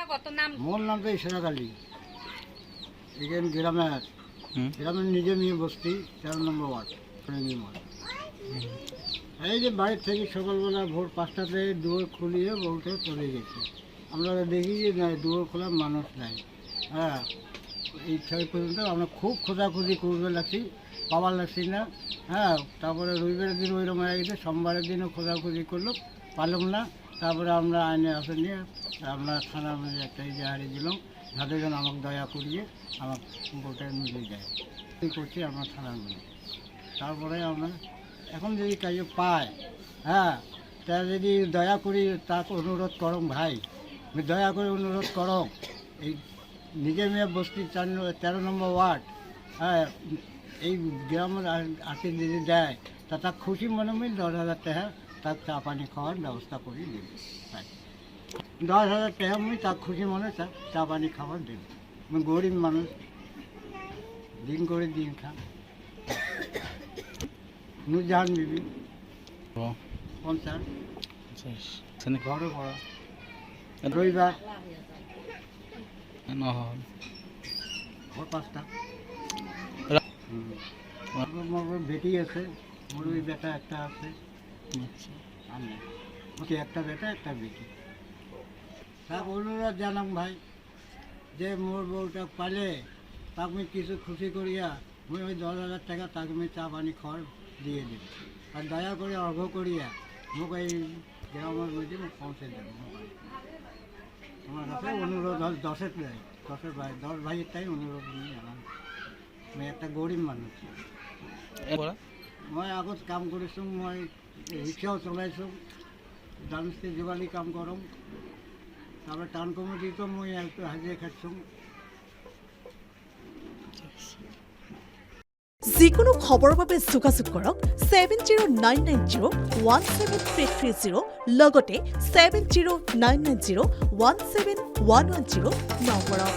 নামটা কত নাম? মোর নাম তো ইশরাক আলী। এখানে গ্রামের নিজে নিয়ে বসতি 13 নম্বর ওয়ার্ড। এই যে বাড়ির থেকে সকালবেলা ভোর 5টাতে দুয়ার খুলিয়ে বলতে চলে গেছে। আমরা দেখি যে না, দুয়ার খোলার মানুষ নাই। হ্যাঁ, এই 6 পর্যন্ত আমরা খুব খোঁজাখুঁজি করবে লাগছি, পাওয়ার লাগছি না। হ্যাঁ, তারপরে রবিবারের দিন ওইরকম হয়ে গেছে, সোমবারের দিনও খোঁজাখুঁজি করলো, পারলাম না। তারপরে আমরা আইনে আসে নিয়ে আমরা থানার মধ্যে একটা ইজাহারি দিলাম, যাদের জন্য আমাকে দয়া করিয়ে আমার বোটের মিলে যায় এই করছি আমরা থানার মধ্যে। তারপরে আমরা এখন যদি কাজে পায়, হ্যাঁ, তা যদি দয়া করি তাকে অনুরোধ করো ভাই, দয়া করে অনুরোধ করো, এই নিজের মেয়ে বস্তি 13 নম্বর ওয়ার্ড, হ্যাঁ, এই গ্রামের আর্থিক যদি দেয় তা তার খুশি মনে হয় 10,000 টাকা তার চা পানি খাওয়ার ব্যবস্থা করে দেবে। তাই 10,000 টাকা আমি তার খুশি মনে চা পানি খাবার দেবে। আমি গরিব মানুষ, দিন করে দিন খান। নুরজাহান বিবি 50, ঘরে পড়া, রবিবার ঘর 5টা। বেটি আছে, মোর ওই বেটা একটা আছে, ওকে একটা বেটা একটা বেটি। তা অনুরোধ জানাম ভাই যে মোর বউটা পালে তাকে আমি কিছু খুশি করিয়া আমি ওই 10,000 টাকা তাকে আমি চা পানি খাওয়ার দিয়ে দিই। আর দয়া করে অর্ঘ করিয়া মোক এই গ্রামের মধ্যে পৌঁছে দেব। আমার কাছে অনুরোধ হল 10 ভাই 10 ভাইয়ের তাই অনুরোধ নিয়ে জানাম। আমি একটা গরিব মানুষ, মই আগত কাম কৰিছোঁ, মই ৰিক্সাও চলাইছোঁ, ডান্সতে যোগালী কাম কৰোঁ, তারপরে টাউন কমিটিতো মই একটু হাজিরা খাচ্ছোঁ। যিকোনো খবৰৰ বাবে যোগাযোগ কৰক 7099017330 লগতে 7099017110 নম্বৰত।